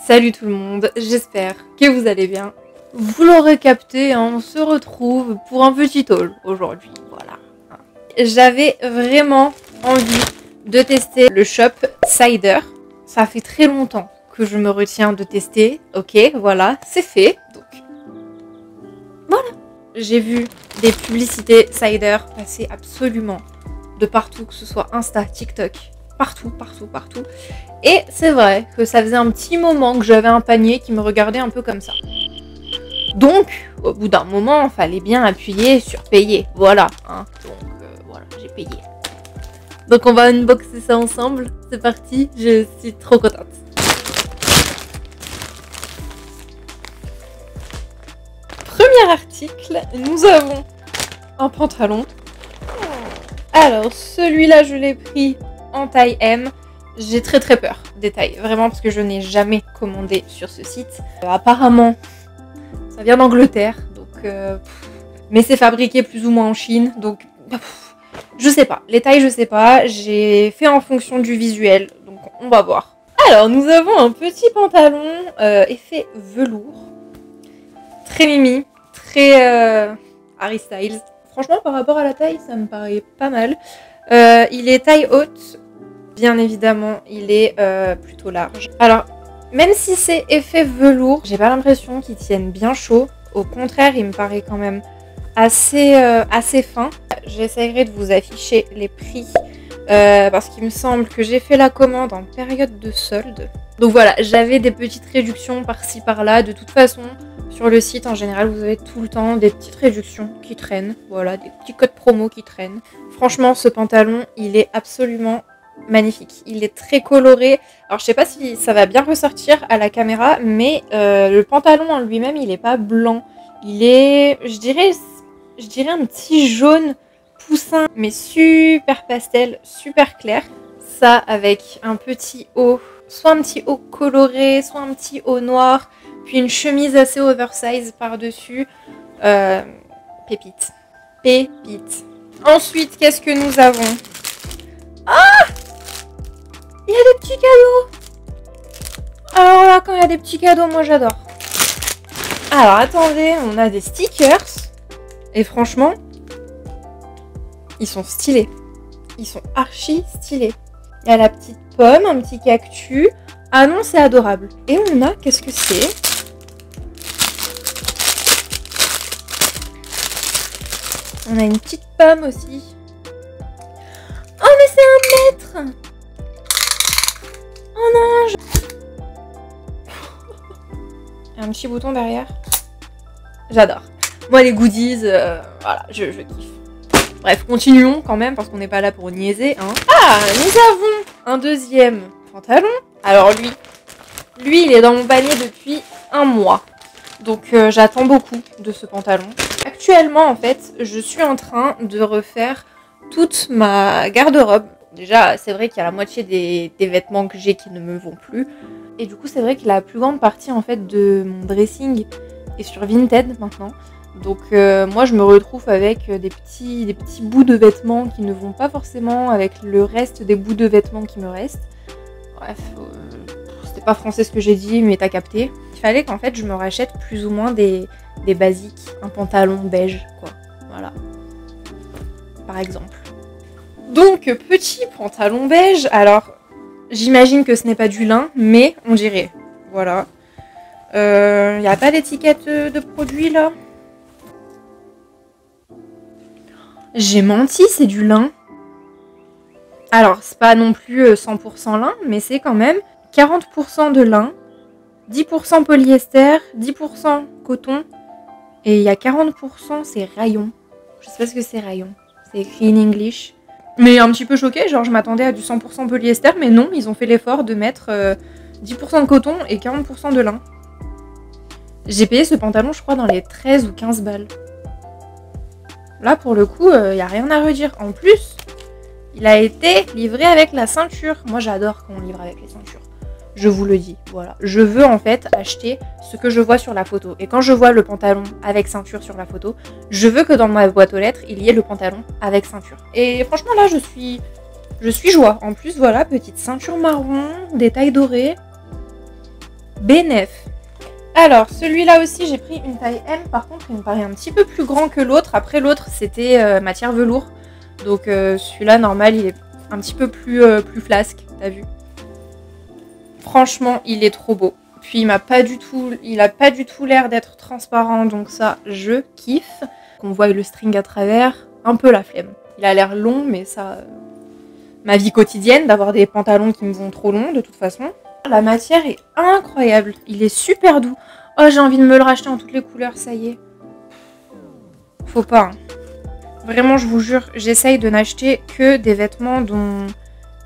Salut tout le monde, j'espère que vous allez bien. Vous l'aurez capté, hein, on se retrouve pour un petit haul aujourd'hui, voilà. J'avais vraiment envie de tester le shop Cider. Ça fait très longtemps que je me retiens de tester, ok, voilà, c'est fait. Donc, voilà. J'ai vu des publicités Cider passer absolument de partout, que ce soit Insta, TikTok, partout. Et c'est vrai que ça faisait un petit moment que j'avais un panier qui me regardait un peu comme ça. Donc, au bout d'un moment, il fallait bien appuyer sur payer. Voilà, hein. Donc, voilà, j'ai payé. Donc on va unboxer ça ensemble. C'est parti, je suis trop contente. Premier article, nous avons un pantalon. Alors, celui-là, je l'ai pris en taille M. J'ai très peur des tailles, vraiment, parce que je n'ai jamais commandé sur ce site. Apparemment, ça vient d'Angleterre, donc mais c'est fabriqué plus ou moins en Chine, donc je sais pas. Les tailles, je sais pas. J'ai fait en fonction du visuel, donc on va voir. Alors, nous avons un petit pantalon effet velours, très mimi, très Harry Styles. Franchement, par rapport à la taille, ça me paraît pas mal. Il est taille haute. Bien évidemment, il est plutôt large. Alors, même si c'est effet velours, j'ai pas l'impression qu'il tienne bien chaud. Au contraire, il me paraît quand même assez fin. J'essaierai de vous afficher les prix parce qu'il me semble que j'ai fait la commande en période de solde. Donc voilà, j'avais des petites réductions par-ci par-là. De toute façon, sur le site en général, vous avez tout le temps des petites réductions qui traînent. Voilà, des petits codes promo qui traînent. Franchement, ce pantalon, il est absolument magnifique. Il est très coloré. Alors je sais pas si ça va bien ressortir à la caméra, mais le pantalon en lui-même, il est pas blanc. Il est, je dirais un petit jaune poussin, mais super pastel, super clair. Ça avec un petit haut, soit un petit haut coloré, soit un petit haut noir, puis une chemise assez oversize par-dessus. Pépite. Pépite. Ensuite, qu'est-ce que nous avons? Ah! Il y a des petits cadeaux. Alors là, quand il y a des petits cadeaux, moi j'adore. Alors attendez, on a des stickers. Et franchement, ils sont stylés. Ils sont archi stylés. Il y a la petite pomme, un petit cactus. Ah non, c'est adorable. Et on a, qu'est-ce que c'est? On a une petite pomme aussi. Oh mais c'est un mètre! Oh non! Un petit bouton derrière. J'adore. Moi les goodies, voilà, je kiffe. Bref, continuons quand même parce qu'on n'est pas là pour niaiser, hein. Ah, nous avons un deuxième pantalon. Alors lui il est dans mon panier depuis un mois. Donc j'attends beaucoup de ce pantalon. Actuellement en fait, je suis en train de refaire toute ma garde-robe. Déjà, c'est vrai qu'il y a la moitié des vêtements que j'ai qui ne me vont plus. Et du coup, c'est vrai que la plus grande partie en fait de mon dressing est sur Vinted maintenant. Donc moi, je me retrouve avec des petits bouts de vêtements qui ne vont pas forcément avec le reste des bouts de vêtements qui me restent. Bref, c'était pas français ce que j'ai dit, mais t'as capté. Il fallait qu'en fait, je me rachète plus ou moins des basiques. Un pantalon beige, quoi. Voilà. Par exemple. Donc, petit pantalon beige. Alors, j'imagine que ce n'est pas du lin, mais on dirait. Voilà. Il n'y a pas d'étiquette de produit, là? J'ai menti, c'est du lin. Alors, c'est pas non plus 100% lin, mais c'est quand même 40% de lin, 10% polyester, 10% coton, et il y a 40% c'est rayon. Je sais pas ce que c'est rayon. C'est écrit in English. Mais un petit peu choquée, genre je m'attendais à du 100% polyester, mais non, ils ont fait l'effort de mettre 10% de coton et 40% de lin. J'ai payé ce pantalon, je crois, dans les 13 ou 15 balles. Là, pour le coup, il n'y a rien à redire. En plus, il a été livré avec la ceinture. Moi, j'adore quand on livre avec les ceintures. Je vous le dis, voilà. Je veux en fait acheter ce que je vois sur la photo. Et quand je vois le pantalon avec ceinture sur la photo, je veux que dans ma boîte aux lettres, il y ait le pantalon avec ceinture. Et franchement, là, je suis joie. En plus, voilà, petite ceinture marron, détail doré. bénef. Alors, celui-là aussi, j'ai pris une taille M. Par contre, il me paraît un petit peu plus grand que l'autre. Après, l'autre, c'était matière velours. Donc, celui-là, normal, il est un petit peu plus flasque. T'as vu? Franchement, il est trop beau. Puis, il a pas du tout l'air d'être transparent. Donc ça, je kiffe. Qu'on voit le string à travers, un peu la flemme. Il a l'air long, mais ça... ma vie quotidienne, d'avoir des pantalons qui me vont trop longs, de toute façon. La matière est incroyable. Il est super doux. Oh, j'ai envie de me le racheter en toutes les couleurs, ça y est. Faut pas. Hein. Vraiment, je vous jure, j'essaye de n'acheter que des vêtements dont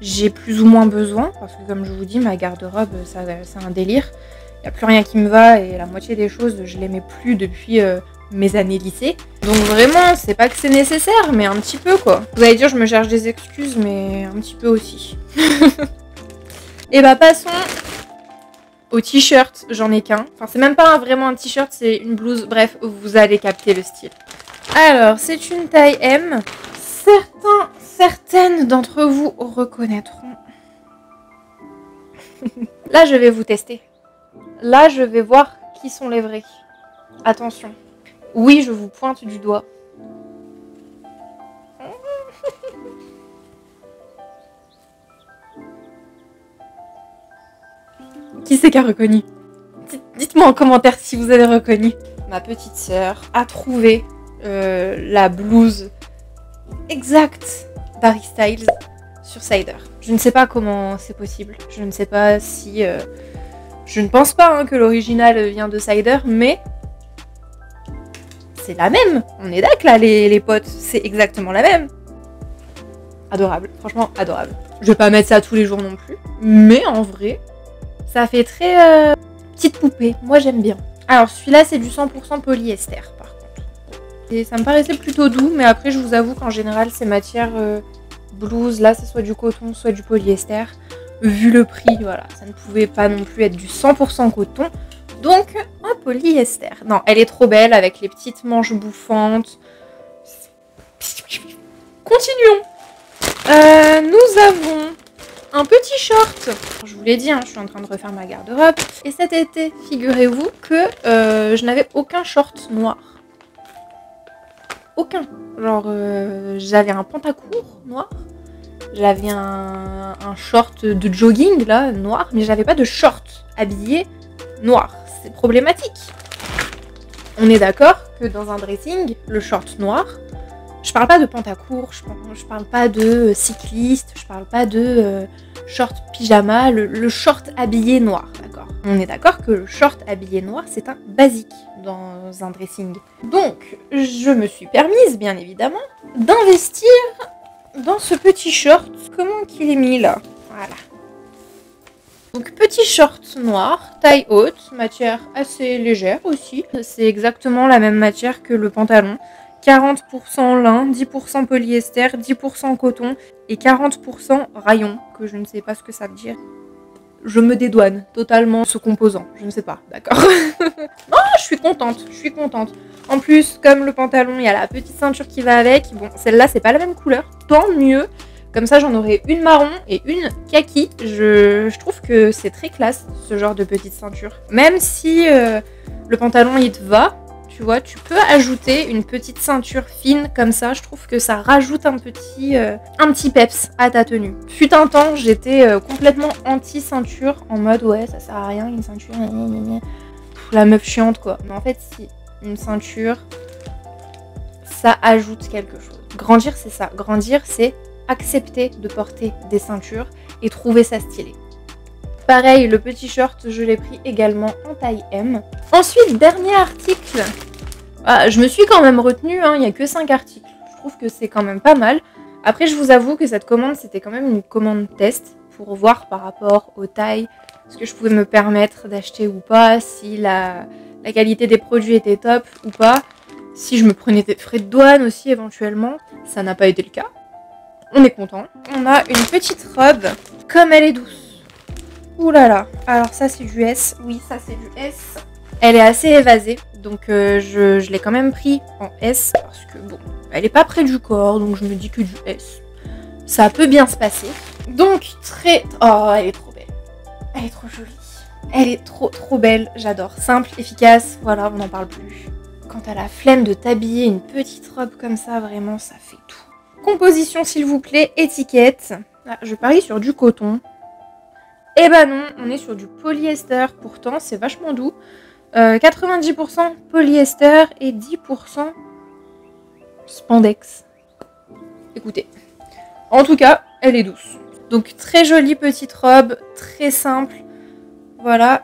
j'ai plus ou moins besoin. Parce que comme je vous dis, ma garde-robe, c'est un délire. Il n'y a plus rien qui me va et la moitié des choses, je les mets plus depuis mes années lycée. Donc vraiment, c'est pas que c'est nécessaire, mais un petit peu quoi. Vous allez dire, je me cherche des excuses, mais un petit peu aussi. Et bah passons au t-shirt, j'en ai qu'un. Enfin, c'est même pas vraiment un t-shirt, c'est une blouse. Bref, vous allez capter le style. Alors, c'est une taille M. Certaines d'entre vous reconnaîtront. Là, je vais vous tester. Là, je vais voir qui sont les vrais. Attention. Oui, je vous pointe du doigt. Qui c'est qui a reconnu? Dites-moi en commentaire si vous avez reconnu. Ma petite sœur a trouvé la blouse exacte d'Harry Styles sur Cider. Je ne sais pas comment c'est possible. Je ne sais pas si... je ne pense pas hein, que l'original vient de Cider, mais... c'est la même. On est d'accord là les potes. C'est exactement la même. Adorable. Franchement, adorable. Je vais pas mettre ça tous les jours non plus. Mais en vrai... ça fait très petite poupée. Moi, j'aime bien. Alors, celui-là, c'est du 100% polyester, par contre. Et ça me paraissait plutôt doux, mais après, je vous avoue qu'en général, ces matières blouses, là, c'est soit du coton, soit du polyester. Vu le prix, voilà, ça ne pouvait pas non plus être du 100% coton. Donc, un polyester. Non, elle est trop belle, avec les petites manches bouffantes. Continuons. Nous avons... un petit short. Je vous l'ai dit, hein, je suis en train de refaire ma garde-robe. Et cet été, figurez-vous que je n'avais aucun short noir. Aucun. Genre, j'avais un pantacourt noir. J'avais un short de jogging, là, noir. Mais j'avais pas de short habillé noir. C'est problématique. On est d'accord que dans un dressing, le short noir... je parle pas de pantacourt, je parle pas de cycliste, je parle pas de short pyjama, le short habillé noir, d'accord? On est d'accord que le short habillé noir, c'est un basique dans un dressing. Donc, je me suis permise, bien évidemment, d'investir dans ce petit short. Comment qu'il est mis là? Voilà. Donc, petit short noir, taille haute, matière assez légère aussi. C'est exactement la même matière que le pantalon. 40% lin, 10% polyester, 10% coton et 40% rayon, que je ne sais pas ce que ça veut dire. Je me dédouane totalement ce composant, je ne sais pas, d'accord. Non, je suis contente. En plus, comme le pantalon, il y a la petite ceinture qui va avec. Bon, celle-là, c'est pas la même couleur, tant mieux. Comme ça, j'en aurai une marron et une kaki. Je trouve que c'est très classe, ce genre de petite ceinture. Même si le pantalon, il te va... tu vois, tu peux ajouter une petite ceinture fine comme ça. Je trouve que ça rajoute un petit peps à ta tenue. Fut un temps, j'étais complètement anti-ceinture, en mode ouais, ça sert à rien, une ceinture, la meuf chiante quoi. Mais en fait, si, une ceinture, ça ajoute quelque chose. Grandir, c'est ça. Grandir, c'est accepter de porter des ceintures et trouver ça stylé. Pareil, le petit short, je l'ai pris également en taille M. Ensuite, dernier article. Ah, je me suis quand même retenue, hein, il n'y a que 5 articles. Je trouve que c'est quand même pas mal. Après, je vous avoue que cette commande, c'était quand même une commande test pour voir par rapport aux tailles ce que je pouvais me permettre d'acheter ou pas, si la qualité des produits était top ou pas, si je me prenais des frais de douane aussi éventuellement. Ça n'a pas été le cas. On est content. On a une petite robe, comme elle est douce. Ouh là là, alors ça c'est du S, oui ça c'est du S. Elle est assez évasée, donc je l'ai quand même pris en S parce que bon, elle est pas près du corps, donc je me dis que du S, ça peut bien se passer. Donc très... oh, elle est trop belle, elle est trop jolie. Elle est trop belle, j'adore. Simple, efficace, voilà, on n'en parle plus. Quand t'as la flemme de t'habiller une petite robe comme ça, vraiment, ça fait tout. Composition, s'il vous plaît, étiquette. Ah, je parie sur du coton. Eh ben non, on est sur du polyester, pourtant, c'est vachement doux. 90% polyester et 10% spandex. Écoutez, en tout cas, elle est douce. Donc très jolie petite robe, très simple. Voilà,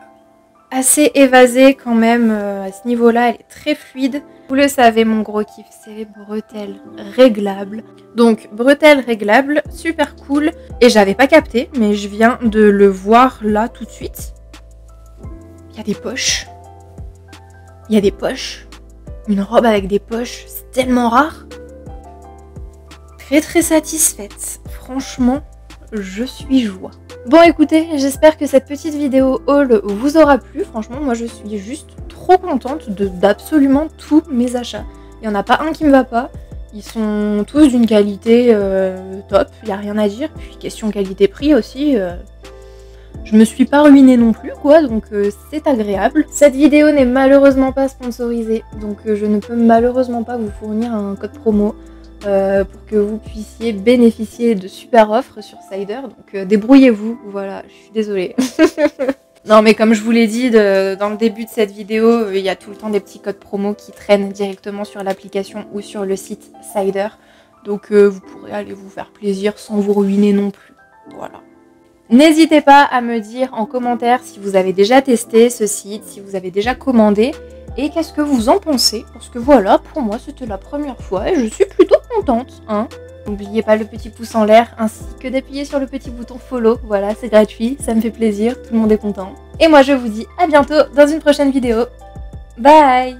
assez évasée quand même à ce niveau-là, elle est très fluide. Vous le savez, mon gros kiff, c'est les bretelles réglables. Donc bretelles réglables, super cool. Et j'avais pas capté, mais je viens de le voir là tout de suite. Il y a des poches. Il y a des poches. Une robe avec des poches, c'est tellement rare. Très satisfaite. Franchement, je suis joie. Bon écoutez, j'espère que cette petite vidéo haul vous aura plu. Franchement, moi je suis juste trop contente d'absolument tous mes achats. Il n'y en a pas un qui me va pas. Ils sont tous d'une qualité top, il n'y a rien à dire. Puis question qualité-prix aussi, je me suis pas ruinée non plus quoi, donc c'est agréable. Cette vidéo n'est malheureusement pas sponsorisée, donc je ne peux malheureusement pas vous fournir un code promo. Pour que vous puissiez bénéficier de super offres sur Cider, donc débrouillez-vous, voilà, je suis désolée. Non mais comme je vous l'ai dit dans le début de cette vidéo, il y a tout le temps des petits codes promo qui traînent directement sur l'application ou sur le site Cider, donc vous pourrez aller vous faire plaisir sans vous ruiner non plus, voilà. N'hésitez pas à me dire en commentaire si vous avez déjà testé ce site, si vous avez déjà commandé, et qu'est-ce que vous en pensez, parce que voilà, pour moi c'était la première fois et je suis plutôt contente, hein. N'oubliez pas le petit pouce en l'air ainsi que d'appuyer sur le petit bouton follow, voilà, c'est gratuit, ça me fait plaisir, tout le monde est content. Et moi je vous dis à bientôt dans une prochaine vidéo. Bye!